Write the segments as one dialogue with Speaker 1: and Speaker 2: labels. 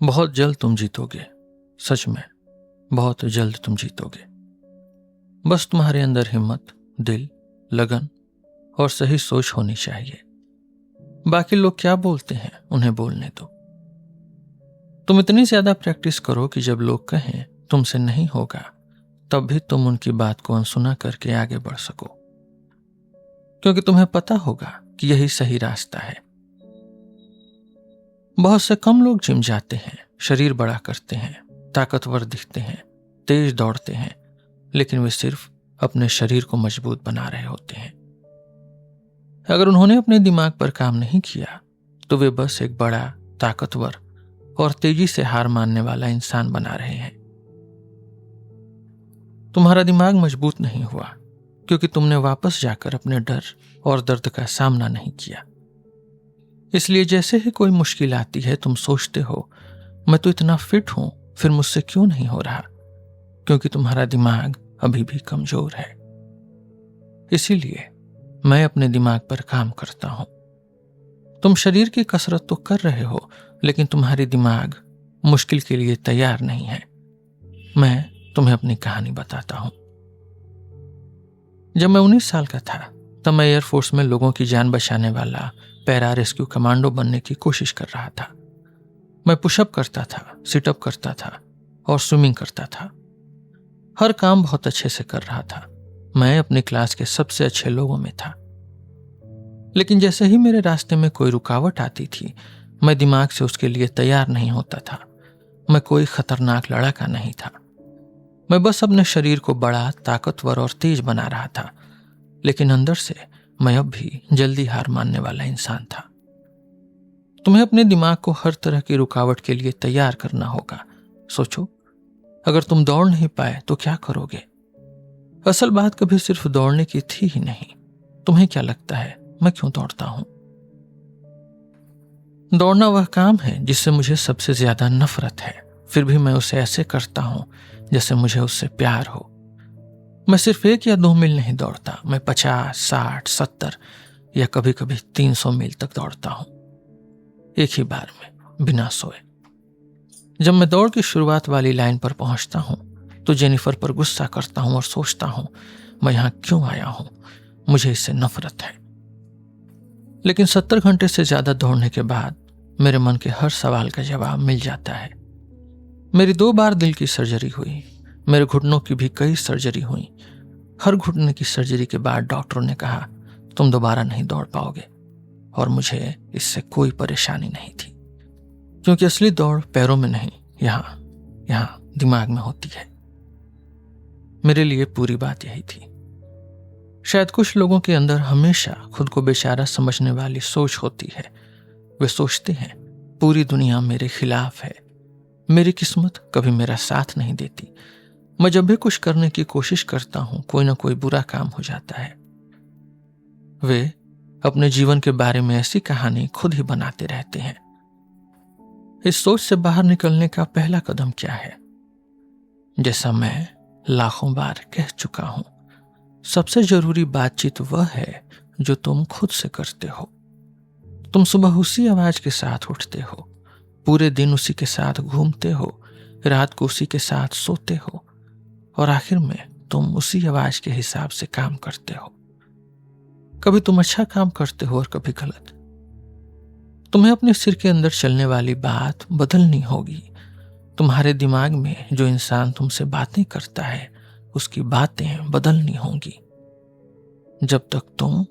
Speaker 1: बहुत जल्द तुम जीतोगे। सच में बहुत जल्द तुम जीतोगे। बस तुम्हारे अंदर हिम्मत, दिल, लगन और सही सोच होनी चाहिए। बाकी लोग क्या बोलते हैं उन्हें बोलने दो। तुम इतनी ज्यादा प्रैक्टिस करो कि जब लोग कहें तुमसे नहीं होगा तब भी तुम उनकी बात को अनसुना करके आगे बढ़ सको, क्योंकि तुम्हें पता होगा कि यही सही रास्ता है। बहुत से कम लोग जिम जाते हैं, शरीर बड़ा करते हैं, ताकतवर दिखते हैं, तेज दौड़ते हैं, लेकिन वे सिर्फ अपने शरीर को मजबूत बना रहे होते हैं। अगर उन्होंने अपने दिमाग पर काम नहीं किया तो वे बस एक बड़ा, ताकतवर और तेजी से हार मानने वाला इंसान बना रहे हैं। तुम्हारा दिमाग मजबूत नहीं हुआ क्योंकि तुमने वापस जाकर अपने डर और दर्द का सामना नहीं किया। इसलिए जैसे ही कोई मुश्किल आती है तुम सोचते हो मैं तो इतना फिट हूं, फिर मुझसे क्यों नहीं हो रहा, क्योंकि तुम्हारा दिमाग अभी भी कमजोर है। इसीलिए मैं अपने दिमाग पर काम करता हूं। तुम शरीर की कसरत तो कर रहे हो, लेकिन तुम्हारी दिमाग मुश्किल के लिए तैयार नहीं है। मैं तुम्हें अपनी कहानी बताता हूं। जब मैं 19 साल का था तब मैं एयरफोर्स में लोगों की जान बचाने वाला पैरा रेस्क्यू कमांडो बनने की कोशिश कर रहा था। मैं पुशअप करता था, सिटअप करता था और स्विमिंग करता था। हर काम बहुत अच्छे से कर रहा था। मैं अपनी क्लास के सबसे अच्छे लोगों में था। लेकिन जैसे ही मेरे रास्ते में कोई रुकावट आती थी मैं दिमाग से उसके लिए तैयार नहीं होता था। मैं कोई खतरनाक लड़ाका नहीं था। मैं बस अपने शरीर को बड़ा, ताकतवर और तेज बना रहा था, लेकिन अंदर से मैं अब भी जल्दी हार मानने वाला इंसान था। तुम्हें अपने दिमाग को हर तरह की रुकावट के लिए तैयार करना होगा। सोचो, अगर तुम दौड़ नहीं पाए तो क्या करोगे? असल बात कभी सिर्फ दौड़ने की थी ही नहीं। तुम्हें क्या लगता है मैं क्यों दौड़ता हूं? दौड़ना वह काम है जिससे मुझे सबसे ज्यादा नफरत है, फिर भी मैं उसे ऐसे करता हूं जैसे मुझे उससे प्यार हो। मैं सिर्फ 1 या 2 मील नहीं दौड़ता, मैं 50, 60, 70 या कभी कभी 300 मील तक दौड़ता हूं, एक ही बार में, बिना सोए। जब मैं दौड़ की शुरुआत वाली लाइन पर पहुंचता हूं तो जेनिफर पर गुस्सा करता हूं और सोचता हूं मैं यहां क्यों आया हूं, मुझे इससे नफरत है। लेकिन 70 घंटे से ज्यादा दौड़ने के बाद मेरे मन के हर सवाल का जवाब मिल जाता है। मेरी 2 बार दिल की सर्जरी हुई, मेरे घुटनों की भी कई सर्जरी हुई। हर घुटने की सर्जरी के बाद डॉक्टरों ने कहा तुम दोबारा नहीं दौड़ पाओगे, और मुझे इससे कोई परेशानी नहीं थी, क्योंकि असली दौड़ पैरों में नहीं, यहां दिमाग में होती है। मेरे लिए पूरी बात यही थी। शायद कुछ लोगों के अंदर हमेशा खुद को बेचारा समझने वाली सोच होती है। वे सोचते हैं पूरी दुनिया मेरे खिलाफ है, मेरी किस्मत कभी मेरा साथ नहीं देती। मैं जब भी कुछ करने की कोशिश करता हूं कोई ना कोई बुरा काम हो जाता है। वे अपने जीवन के बारे में ऐसी कहानी खुद ही बनाते रहते हैं। इस सोच से बाहर निकलने का पहला कदम क्या है? जैसा मैं लाखों बार कह चुका हूं, सबसे जरूरी बातचीत वह है जो तुम खुद से करते हो। तुम सुबह उसी आवाज के साथ उठते हो, पूरे दिन उसी के साथ घूमते हो, रात को उसी के साथ सोते हो, और आखिर में तुम उसी आवाज के हिसाब से काम करते हो। कभी तुम अच्छा काम करते हो और कभी गलत। तुम्हें अपने सिर के अंदर चलने वाली बात बदलनी होगी। तुम्हारे दिमाग में जो इंसान तुमसे बातें करता है उसकी बातें बदलनी होंगी। जब तक तुम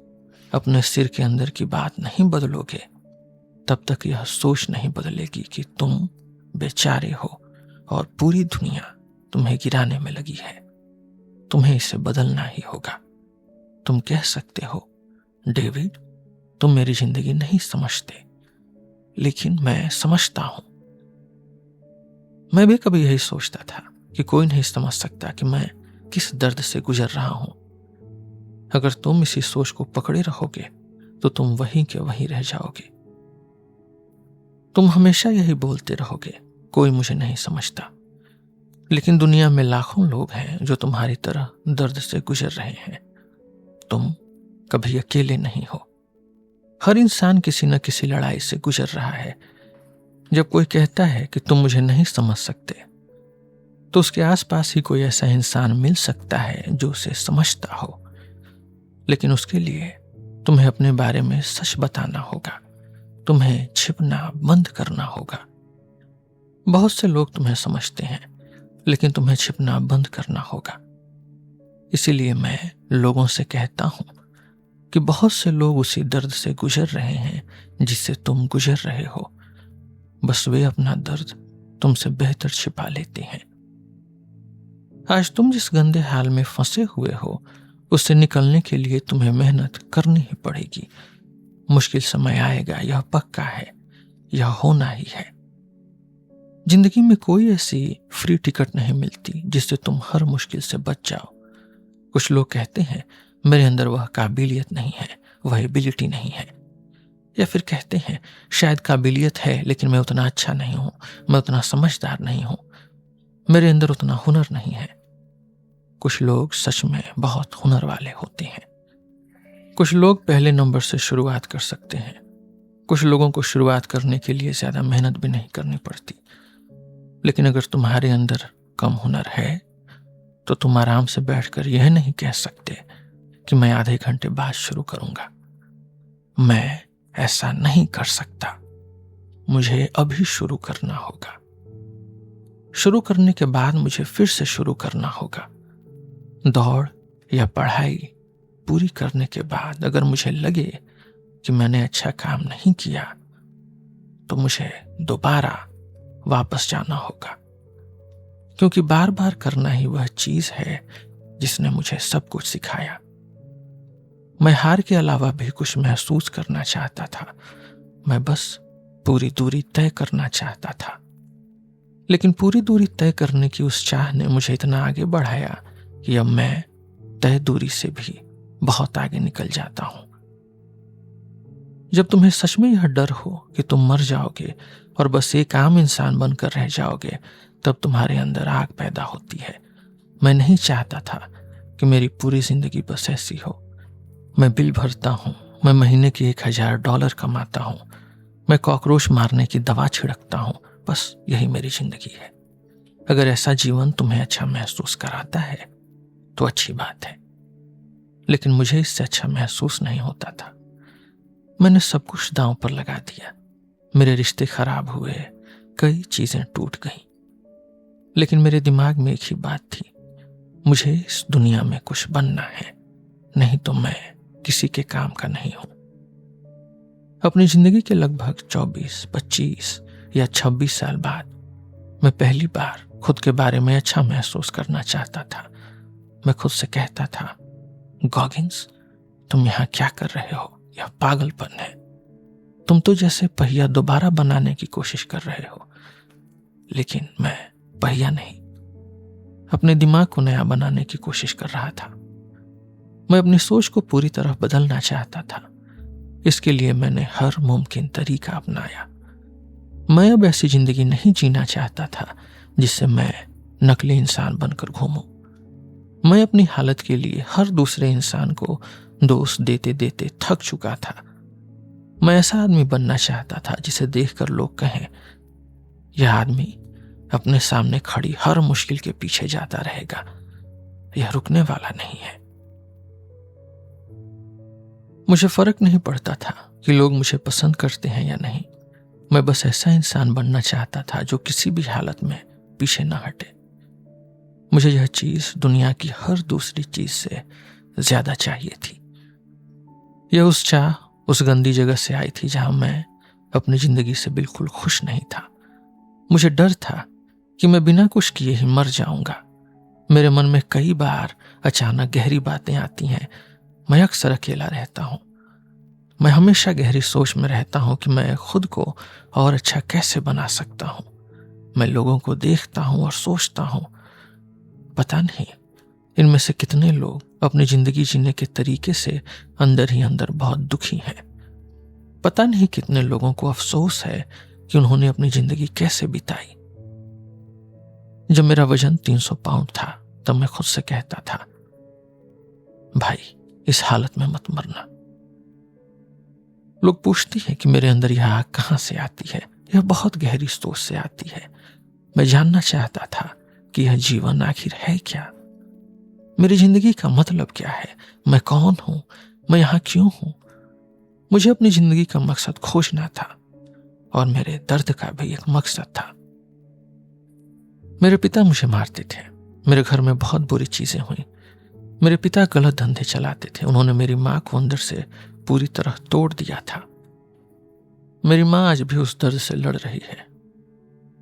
Speaker 1: अपने सिर के अंदर की बात नहीं बदलोगे तब तक यह सोच नहीं बदलेगी कि तुम बेचारे हो और पूरी दुनिया तुम्हें गिराने में लगी है। तुम्हें इसे बदलना ही होगा। तुम कह सकते हो डेविड तुम मेरी जिंदगी नहीं समझते, लेकिन मैं समझता हूं। मैं भी कभी यही सोचता था कि कोई नहीं समझ सकता कि मैं किस दर्द से गुजर रहा हूं। अगर तुम इसी सोच को पकड़े रहोगे तो तुम वहीं के वहीं रह जाओगे। तुम हमेशा यही बोलते रहोगे कोई मुझे नहीं समझता, लेकिन दुनिया में लाखों लोग हैं जो तुम्हारी तरह दर्द से गुजर रहे हैं। तुम कभी अकेले नहीं हो। हर इंसान किसी न किसी लड़ाई से गुजर रहा है। जब कोई कहता है कि तुम मुझे नहीं समझ सकते, तो उसके आसपास ही कोई ऐसा इंसान मिल सकता है जो उसे समझता हो, लेकिन उसके लिए तुम्हें अपने बारे में सच बताना होगा, तुम्हें छिपना बंद करना होगा। बहुत से लोग तुम्हें समझते हैं, लेकिन तुम्हें छिपना बंद करना होगा। इसीलिए मैं लोगों से कहता हूं कि बहुत से लोग उसी दर्द से गुजर रहे हैं जिससे तुम गुजर रहे हो, बस वे अपना दर्द तुमसे बेहतर छिपा लेते हैं। आज तुम जिस गंदे हाल में फंसे हुए हो, उससे निकलने के लिए तुम्हें मेहनत करनी ही पड़ेगी। मुश्किल समय आएगा, यह पक्का है, यह होना ही है। जिंदगी में कोई ऐसी फ्री टिकट नहीं मिलती जिससे तुम हर मुश्किल से बच जाओ। कुछ लोग कहते हैं मेरे अंदर वह काबिलियत नहीं है, वह एबिलिटी नहीं है, या फिर कहते हैं शायद काबिलियत है लेकिन मैं उतना अच्छा नहीं हूं, मैं उतना समझदार नहीं हूं, मेरे अंदर उतना हुनर नहीं है। कुछ लोग सच में बहुत हुनर वाले होते हैं। कुछ लोग पहले नंबर से शुरुआत कर सकते हैं। कुछ लोगों को शुरुआत करने के लिए ज्यादा मेहनत भी नहीं करनी पड़ती। लेकिन अगर तुम्हारे अंदर कम हुनर है तो तुम आराम से बैठकर यह नहीं कह सकते कि मैं आधे घंटे बाद शुरू करूंगा। मैं ऐसा नहीं कर सकता, मुझे अभी शुरू करना होगा। शुरू करने के बाद मुझे फिर से शुरू करना होगा। दौड़ या पढ़ाई पूरी करने के बाद अगर मुझे लगे कि मैंने अच्छा काम नहीं किया, तो मुझे दोबारा वापस जाना होगा, क्योंकि बार बार करना ही वह चीज है जिसने मुझे सब कुछ सिखाया। मैं हार के अलावा भी कुछ महसूस करना चाहता था। मैं बस पूरी दूरी तय करना चाहता था, लेकिन पूरी दूरी तय करने की उस चाह ने मुझे इतना आगे बढ़ाया कि अब मैं तय दूरी से भी बहुत आगे निकल जाता हूं। जब तुम्हें सच में यह डर हो कि तुम मर जाओगे और बस एक आम इंसान बनकर रह जाओगे, तब तुम्हारे अंदर आग पैदा होती है। मैं नहीं चाहता था कि मेरी पूरी जिंदगी बस ऐसी हो। मैं बिल भरता हूं, मैं महीने के $1000 कमाता हूं, मैं कॉकरोच मारने की दवा छिड़कता हूं, बस यही मेरी जिंदगी है। अगर ऐसा जीवन तुम्हें अच्छा महसूस कराता है तो अच्छी बात है, लेकिन मुझे इससे अच्छा महसूस नहीं होता था। मैंने सब कुछ दांव पर लगा दिया। मेरे रिश्ते खराब हुए, कई चीजें टूट गईं, लेकिन मेरे दिमाग में एक ही बात थी, मुझे इस दुनिया में कुछ बनना है, नहीं तो मैं किसी के काम का नहीं हूं। अपनी जिंदगी के लगभग 24, 25 या 26 साल बाद मैं पहली बार खुद के बारे में अच्छा महसूस करना चाहता था। मैं खुद से कहता था, गॉगिंस, तुम यहां क्या कर रहे हो? यह पागलपन है। तुम तो जैसे पहिया दोबारा बनाने की कोशिश कर रहे हो। लेकिन मैं पहिया नहीं, अपने दिमाग को नया बनाने की कोशिश कर रहा था। मैं अपनी सोच को पूरी तरह बदलना चाहता था। इसके लिए मैंने हर मुमकिन तरीका अपनाया। मैं अब ऐसी जिंदगी नहीं जीना चाहता था जिससे मैं नकली इंसान बनकर घूमूं। मैं अपनी हालत के लिए हर दूसरे इंसान को दोष देते देते थक चुका था। मैं ऐसा आदमी बनना चाहता था जिसे देखकर लोग कहें, यह आदमी अपने सामने खड़ी हर मुश्किल के पीछे जाता रहेगा, यह रुकने वाला नहीं है। मुझे फर्क नहीं पड़ता था कि लोग मुझे पसंद करते हैं या नहीं। मैं बस ऐसा इंसान बनना चाहता था जो किसी भी हालत में पीछे न हटे। मुझे यह चीज दुनिया की हर दूसरी चीज से ज्यादा चाहिए थी। यह उस चाह उस गंदी जगह से आई थी जहां मैं अपनी जिंदगी से बिल्कुल खुश नहीं था। मुझे डर था कि मैं बिना कुछ किए ही मर जाऊंगा। मेरे मन में कई बार अचानक गहरी बातें आती हैं। मैं अक्सर अकेला रहता हूं। मैं हमेशा गहरी सोच में रहता हूं कि मैं खुद को और अच्छा कैसे बना सकता हूं। मैं लोगों को देखता हूं और सोचता हूं, पता नहीं इनमें से कितने लोग अपनी जिंदगी जीने के तरीके से अंदर ही अंदर बहुत दुखी हैं। पता नहीं कितने लोगों को अफसोस है कि उन्होंने अपनी जिंदगी कैसे बिताई। जब मेरा वजन 300 पाउंड था तब मैं खुद से कहता था, भाई इस हालत में मत मरना। लोग पूछती हैं कि मेरे अंदर यह आग कहां से आती है, यह बहुत गहरी सोच से आती है। मैं जानना चाहता था कि यह जीवन आखिर है क्या, मेरी जिंदगी का मतलब क्या है, मैं कौन हूं, मैं यहां क्यों हूं। मुझे अपनी जिंदगी का मकसद खोजना था और मेरे दर्द का भी एक मकसद था। मेरे पिता मुझे मारते थे, मेरे घर में बहुत बुरी चीजें हुई। मेरे पिता गलत धंधे चलाते थे, उन्होंने मेरी मां को अंदर से पूरी तरह तोड़ दिया था। मेरी मां आज भी उस दर्द से लड़ रही है।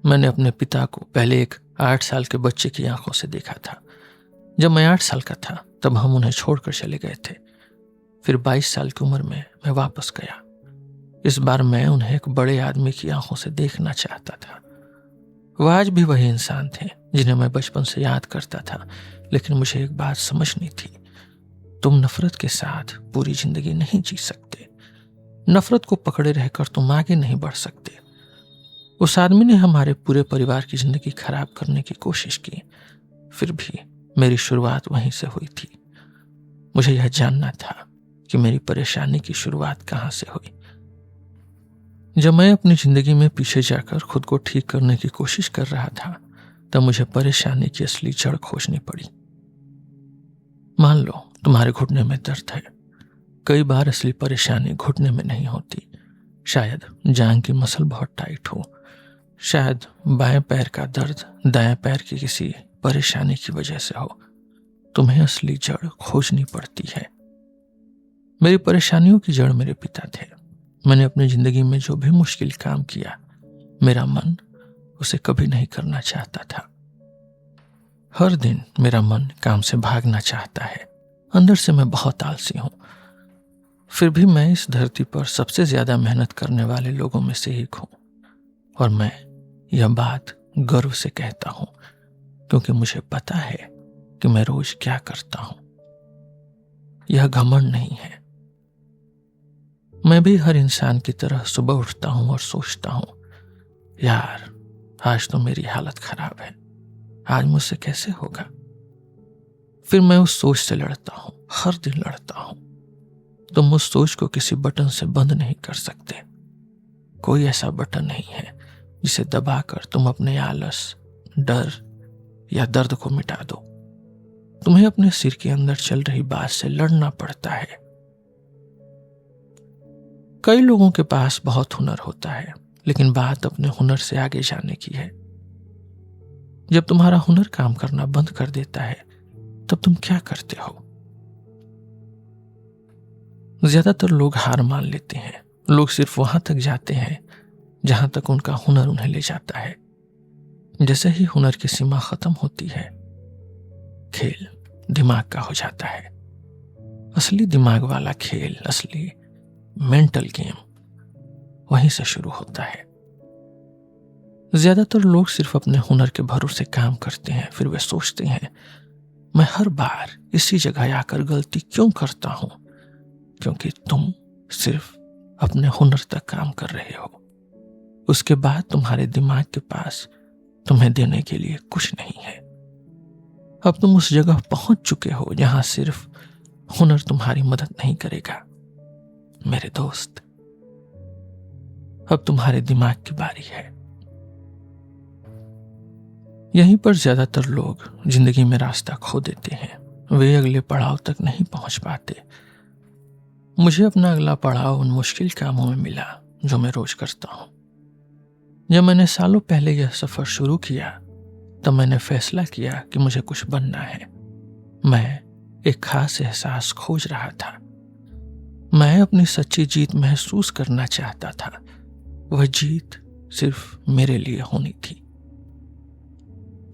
Speaker 1: मैंने अपने पिता को पहले एक 8 साल के बच्चे की आंखों से देखा था। जब मैं 8 साल का था तब हम उन्हें छोड़कर चले गए थे। फिर 22 साल की उम्र में मैं वापस गया। इस बार मैं उन्हें एक बड़े आदमी की आंखों से देखना चाहता था। वह आज भी वही इंसान थे जिन्हें मैं बचपन से याद करता था, लेकिन मुझे एक बात समझनी थी, तुम नफरत के साथ पूरी जिंदगी नहीं जी सकते। नफरत को पकड़े रहकर तुम आगे नहीं बढ़ सकते। उस आदमी ने हमारे पूरे परिवार की जिंदगी खराब करने की कोशिश की, फिर भी मेरी शुरुआत वहीं से हुई थी। मुझे यह जानना था कि मेरी परेशानी की शुरुआत कहां से हुई। जब मैं अपनी जिंदगी में पीछे जाकर खुद को ठीक करने की कोशिश कर रहा था, तब मुझे परेशानी की असली जड़ खोजनी पड़ी। मान लो तुम्हारे घुटने में दर्द है। कई बार असली परेशानी घुटने में नहीं होती। शायद जांघ की मसल बहुत टाइट हो, शायद बाएं पैर का दर्द दाएं पैर की किसी परेशानी की वजह से हो। तुम्हें असली जड़ खोजनी पड़ती है। मेरी परेशानियों की जड़ मेरे पिता थे। मैंने अपनी जिंदगी में जो भी मुश्किल काम किया, मेरा मन उसे कभी नहीं करना चाहता था। हर दिन मेरा मन काम से भागना चाहता है। अंदर से मैं बहुत आलसी हूं। फिर भी मैं इस धरती पर सबसे ज्यादा मेहनत करने वाले लोगों में से एक हूं, और मैं यह बात गर्व से कहता हूं क्योंकि मुझे पता है कि मैं रोज क्या करता हूं। यह घमंड नहीं है। मैं भी हर इंसान की तरह सुबह उठता हूं और सोचता हूं, यार आज तो मेरी हालत खराब है, आज मुझसे कैसे होगा। फिर मैं उस सोच से लड़ता हूं, हर दिन लड़ता हूं। तुम उस सोच को किसी बटन से बंद नहीं कर सकते। कोई ऐसा बटन नहीं है जिसे दबाकर तुम अपने आलस, डर या दर्द को मिटा दो। तुम्हें अपने सिर के अंदर चल रही बात से लड़ना पड़ता है। कई लोगों के पास बहुत हुनर होता है, लेकिन बात अपने हुनर से आगे जाने की है। जब तुम्हारा हुनर काम करना बंद कर देता है, तब तुम क्या करते हो? ज्यादातर लोग हार मान लेते हैं। लोग सिर्फ वहां तक जाते हैं जहां तक उनका हुनर उन्हें ले जाता है। जैसे ही हुनर की सीमा खत्म होती है, खेल दिमाग का हो जाता है। असली दिमाग वाला खेल, असली मेंटल गेम वहीं से शुरू होता है। ज्यादातर लोग सिर्फ अपने हुनर के भरोसे काम करते हैं। फिर वे सोचते हैं, मैं हर बार इसी जगह आकर गलती क्यों करता हूं? क्योंकि तुम सिर्फ अपने हुनर तक काम कर रहे हो। उसके बाद तुम्हारे दिमाग के पास तुम्हें देने के लिए कुछ नहीं है। अब तुम उस जगह पहुंच चुके हो जहां सिर्फ हुनर तुम्हारी मदद नहीं करेगा। मेरे दोस्त, अब तुम्हारे दिमाग की बारी है। यहीं पर ज्यादातर लोग जिंदगी में रास्ता खो देते हैं। वे अगले पड़ाव तक नहीं पहुंच पाते। मुझे अपना अगला पड़ाव उन मुश्किल कामों में मिला जो मैं रोज करता हूं। जब मैंने सालों पहले यह सफर शुरू किया, तब मैंने फैसला किया कि मुझे कुछ बनना है। मैं एक खास एहसास खोज रहा था। मैं अपनी सच्ची जीत महसूस करना चाहता था। वह जीत सिर्फ मेरे लिए होनी थी।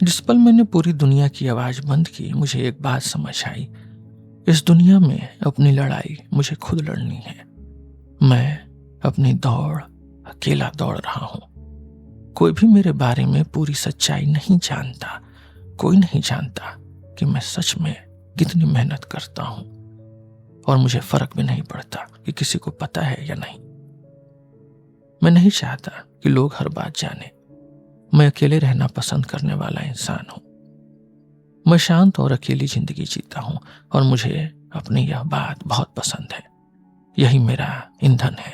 Speaker 1: जिस पल मैंने पूरी दुनिया की आवाज बंद की, मुझे एक बात समझ आई, इस दुनिया में अपनी लड़ाई मुझे खुद लड़नी है। मैं अपनी दौड़ अकेला दौड़ रहा हूं। कोई भी मेरे बारे में पूरी सच्चाई नहीं जानता। कोई नहीं जानता कि मैं सच में कितनी मेहनत करता हूं, और मुझे फर्क भी नहीं पड़ता कि किसी को पता है या नहीं। मैं नहीं चाहता कि लोग हर बात जाने। मैं अकेले रहना पसंद करने वाला इंसान हूं। मैं शांत और अकेली जिंदगी जीता हूं, और मुझे अपनी यह बात बहुत पसंद है। यही मेरा ईंधन है,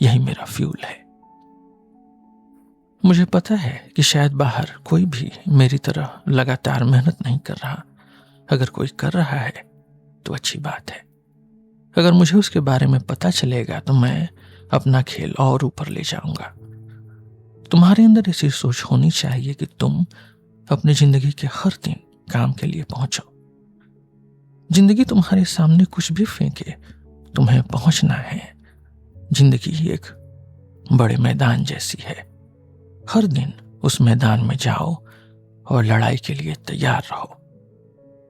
Speaker 1: यही मेरा फ्यूल है। मुझे पता है कि शायद बाहर कोई भी मेरी तरह लगातार मेहनत नहीं कर रहा। अगर कोई कर रहा है तो अच्छी बात है। अगर मुझे उसके बारे में पता चलेगा तो मैं अपना खेल और ऊपर ले जाऊंगा। तुम्हारे अंदर ऐसी सोच होनी चाहिए कि तुम अपनी जिंदगी के हर दिन काम के लिए पहुंचो। जिंदगी तुम्हारे सामने कुछ भी फेंके, तुम्हें पहुंचना है। जिंदगी एक बड़े मैदान जैसी है। हर दिन उस मैदान में जाओ और लड़ाई के लिए तैयार रहो।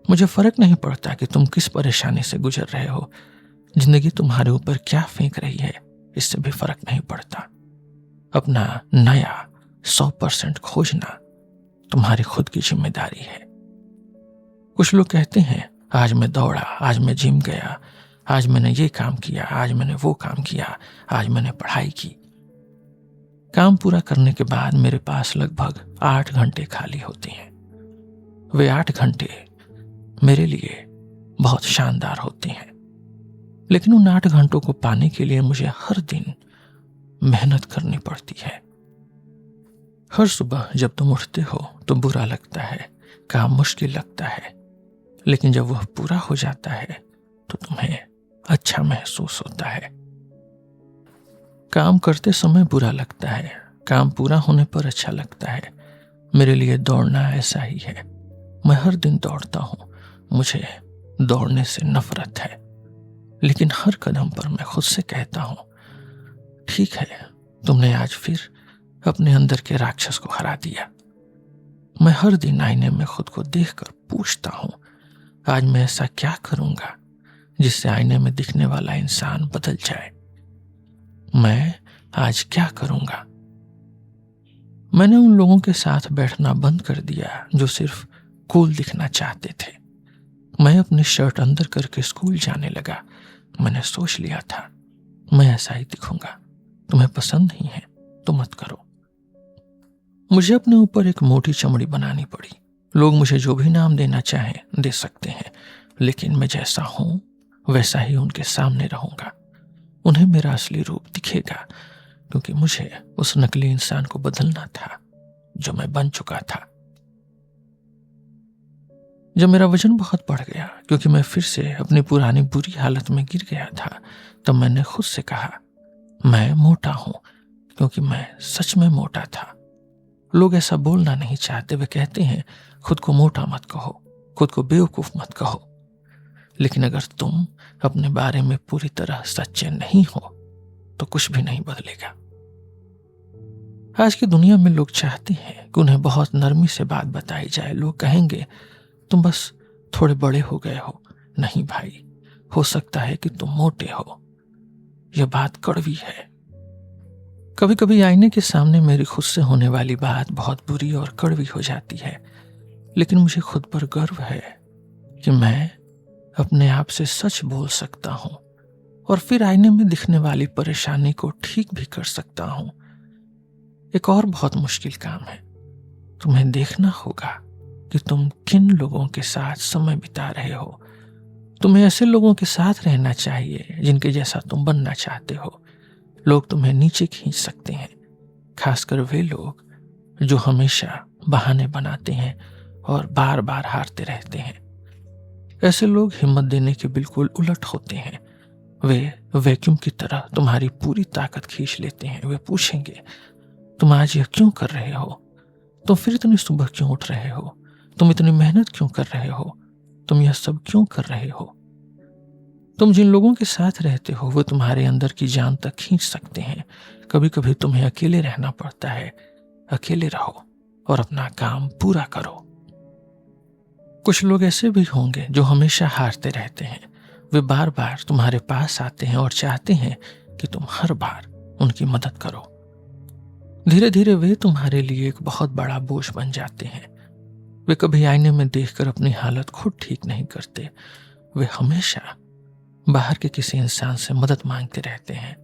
Speaker 1: मुझे फर्क नहीं पड़ता कि तुम किस परेशानी से गुजर रहे हो। जिंदगी तुम्हारे ऊपर क्या फेंक रही है इससे भी फर्क नहीं पड़ता। अपना नया 100% खोजना तुम्हारी खुद की जिम्मेदारी है। कुछ लोग कहते हैं आज मैं दौड़ा, आज मैं जिम गया, आज मैंने ये काम किया, आज मैंने वो काम किया, आज मैंने पढ़ाई की। काम पूरा करने के बाद मेरे पास लगभग 8 घंटे खाली होते हैं। वे 8 घंटे मेरे लिए बहुत शानदार होते हैं, लेकिन उन 8 घंटों को पाने के लिए मुझे हर दिन मेहनत करनी पड़ती है। हर सुबह जब तुम उठते हो तो बुरा लगता है, काम मुश्किल लगता है, लेकिन जब वह पूरा हो जाता है तो तुम्हें अच्छा महसूस होता है। काम करते समय बुरा लगता है, काम पूरा होने पर अच्छा लगता है। मेरे लिए दौड़ना ऐसा ही है। मैं हर दिन दौड़ता हूं। मुझे दौड़ने से नफरत है, लेकिन हर कदम पर मैं खुद से कहता हूं ठीक है, तुमने आज फिर अपने अंदर के राक्षस को हरा दिया। मैं हर दिन आईने में खुद को देखकर पूछता हूं आज मैं ऐसा क्या करूंगा जिससे आईने में दिखने वाला इंसान बदल जाए। मैं आज क्या करूंगा। मैंने उन लोगों के साथ बैठना बंद कर दिया जो सिर्फ कूल दिखना चाहते थे। मैं अपनी शर्ट अंदर करके स्कूल जाने लगा। मैंने सोच लिया था मैं ऐसा ही दिखूंगा। तुम्हें पसंद नहीं है तो मत करो। मुझे अपने ऊपर एक मोटी चमड़ी बनानी पड़ी। लोग मुझे जो भी नाम देना चाहें दे सकते हैं, लेकिन मैं जैसा हूं वैसा ही उनके सामने रहूंगा। उन्हें मेरा असली रूप दिखेगा, क्योंकि मुझे उस नकली इंसान को बदलना था जो मैं बन चुका था। जब मेरा वजन बहुत बढ़ गया क्योंकि मैं फिर से अपनी पुरानी बुरी हालत में गिर गया था, तब मैंने खुद से कहा मैं मोटा हूं, क्योंकि मैं सच में मोटा था। लोग ऐसा बोलना नहीं चाहते। वे कहते हैं खुद को मोटा मत कहो, खुद को बेवकूफ मत कहो। लेकिन अगर तुम अपने बारे में पूरी तरह सच्चे नहीं हो तो कुछ भी नहीं बदलेगा। आज की दुनिया में लोग चाहते हैं कि उन्हें बहुत नरमी से बात बताई जाए। लोग कहेंगे तुम बस थोड़े बड़े हो गए हो। नहीं भाई, हो सकता है कि तुम मोटे हो। यह बात कड़वी है। कभी कभी आईने के सामने मेरी खुद से होने वाली बात बहुत बुरी और कड़वी हो जाती है, लेकिन मुझे खुद पर गर्व है कि मैं अपने आप से सच बोल सकता हूं और फिर आईने में दिखने वाली परेशानी को ठीक भी कर सकता हूं। एक और बहुत मुश्किल काम है। तुम्हें देखना होगा कि तुम किन लोगों के साथ समय बिता रहे हो। तुम्हें ऐसे लोगों के साथ रहना चाहिए जिनके जैसा तुम बनना चाहते हो। लोग तुम्हें नीचे खींच सकते हैं, खासकर वे लोग जो हमेशा बहाने बनाते हैं और बार बार हारते रहते हैं। ऐसे लोग हिम्मत देने के बिल्कुल उलट होते हैं। वे वैक्यूम की तरह तुम्हारी पूरी ताकत खींच लेते हैं। वे पूछेंगे तुम आज यह क्यों कर रहे हो, तुम फिर इतनी सुबह क्यों उठ रहे हो, तुम इतनी मेहनत क्यों कर रहे हो, तुम यह सब क्यों कर रहे हो। तुम जिन लोगों के साथ रहते हो वो तुम्हारे अंदर की जान तक खींच सकते हैं। कभी कभी तुम्हें अकेले रहना पड़ता है। अकेले रहो और अपना काम पूरा करो। कुछ लोग ऐसे भी होंगे जो हमेशा हारते रहते हैं। वे बार बार तुम्हारे पास आते हैं और चाहते हैं कि तुम हर बार उनकी मदद करो। धीरे धीरे वे तुम्हारे लिए एक बहुत बड़ा बोझ बन जाते हैं। वे कभी आईने में देखकर अपनी हालत खुद ठीक नहीं करते। वे हमेशा बाहर के किसी इंसान से मदद मांगते रहते हैं।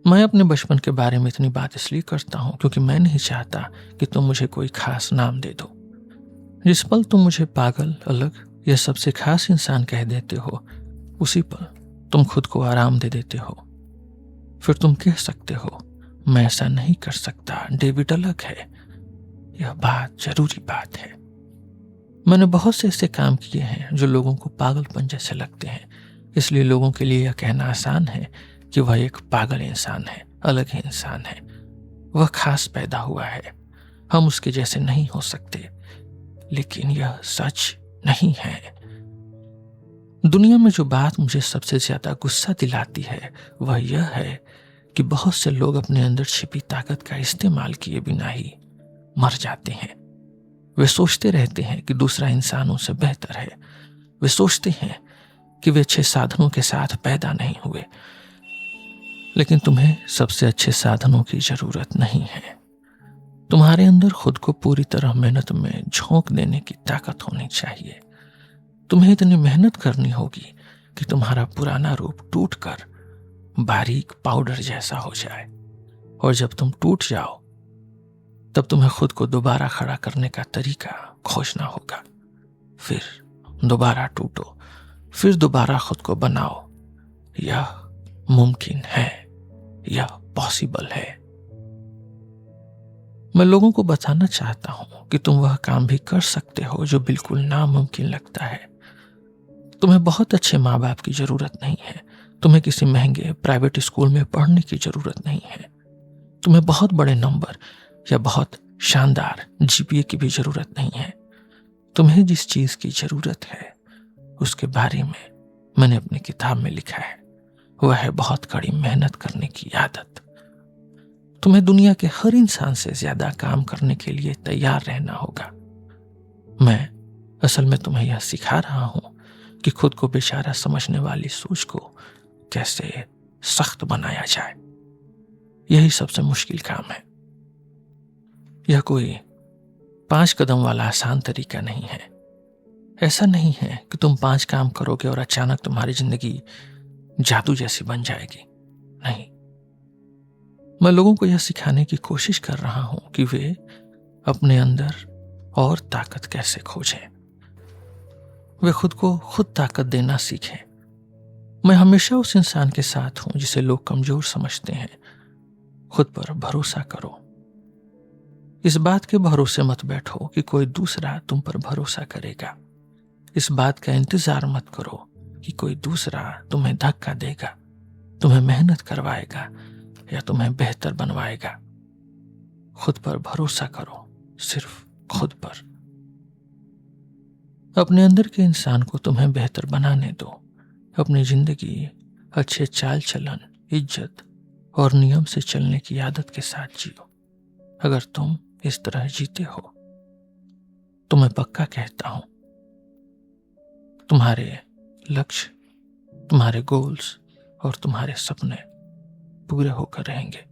Speaker 1: मैं अपने बचपन के बारे में इतनी बात इसलिए करता हूं क्योंकि मैं नहीं चाहता कि तुम मुझे कोई खास नाम दे दो। जिस पल तुम मुझे पागल, अलग या सबसे खास इंसान कह देते हो, उसी पल तुम खुद को आराम दे देते हो। फिर तुम कह सकते हो मैं ऐसा नहीं कर सकता, डेविड अलग है। यह बात जरूरी बात है। मैंने बहुत से ऐसे काम किए हैं जो लोगों को पागलपन जैसे लगते हैं, इसलिए लोगों के लिए यह कहना आसान है कि वह एक पागल इंसान है, अलग ही इंसान है। वह खास पैदा हुआ है, हम उसके जैसे नहीं हो सकते। लेकिन यह सच नहीं है। दुनिया में जो बात मुझे सबसे ज्यादा गुस्सा दिलाती है वह यह है कि बहुत से लोग अपने अंदर छिपी ताकत का इस्तेमाल किए बिना ही मर जाते हैं। वे सोचते रहते हैं कि दूसरा इंसान उनसे बेहतर है। वे सोचते हैं कि वे अच्छे साधनों के साथ पैदा नहीं हुए। लेकिन तुम्हें सबसे अच्छे साधनों की जरूरत नहीं है। तुम्हारे अंदर खुद को पूरी तरह मेहनत में झोंक देने की ताकत होनी चाहिए। तुम्हें इतनी मेहनत करनी होगी कि तुम्हारा पुराना रूप टूटकर बारीक पाउडर जैसा हो जाए, और जब तुम टूट जाओ तब तुम्हें खुद को दोबारा खड़ा करने का तरीका खोजना होगा। फिर दोबारा टूटो, फिर दोबारा खुद को बनाओ। यह मुमकिन है, यह पॉसिबल है। मैं लोगों को बताना चाहता हूं कि तुम वह काम भी कर सकते हो जो बिल्कुल नामुमकिन लगता है। तुम्हें बहुत अच्छे माँ बाप की जरूरत नहीं है। तुम्हें किसी महंगे प्राइवेट स्कूल में पढ़ने की जरूरत नहीं है। तुम्हें बहुत बड़े नंबर या बहुत शानदार जीपीए की भी जरूरत नहीं है। तुम्हें जिस चीज की जरूरत है उसके बारे में मैंने अपनी किताब में लिखा है। वह है बहुत कड़ी मेहनत करने की आदत। तुम्हें दुनिया के हर इंसान से ज्यादा काम करने के लिए तैयार रहना होगा। मैं असल में तुम्हें यह सिखा रहा हूं कि खुद को बेचारा समझने वाली सोच को कैसे सख्त बनाया जाए। यही सबसे मुश्किल काम है। यह कोई 5 कदम वाला आसान तरीका नहीं है। ऐसा नहीं है कि तुम 5 काम करोगे और अचानक तुम्हारी जिंदगी जादू जैसी बन जाएगी। नहीं, मैं लोगों को यह सिखाने की कोशिश कर रहा हूं कि वे अपने अंदर और ताकत कैसे खोजें। वे खुद को खुद ताकत देना सीखें। मैं हमेशा उस इंसान के साथ हूं जिसे लोग कमजोर समझते हैं। खुद पर भरोसा करो। इस बात के भरोसे मत बैठो कि कोई दूसरा तुम पर भरोसा करेगा। इस बात का इंतजार मत करो कि कोई दूसरा तुम्हें धक्का देगा, तुम्हें मेहनत करवाएगा या तुम्हें बेहतर बनवाएगा। खुद पर भरोसा करो, सिर्फ खुद पर। अपने अंदर के इंसान को तुम्हें बेहतर बनाने दो। अपनी जिंदगी अच्छे चाल चलन, इज्जत और नियम से चलने की आदत के साथ जियो। अगर तुम इस तरह जीते हो तो मैं पक्का कहता हूं तुम्हारे लक्ष्य, तुम्हारे गोल्स और तुम्हारे सपने पूरे होकर रहेंगे।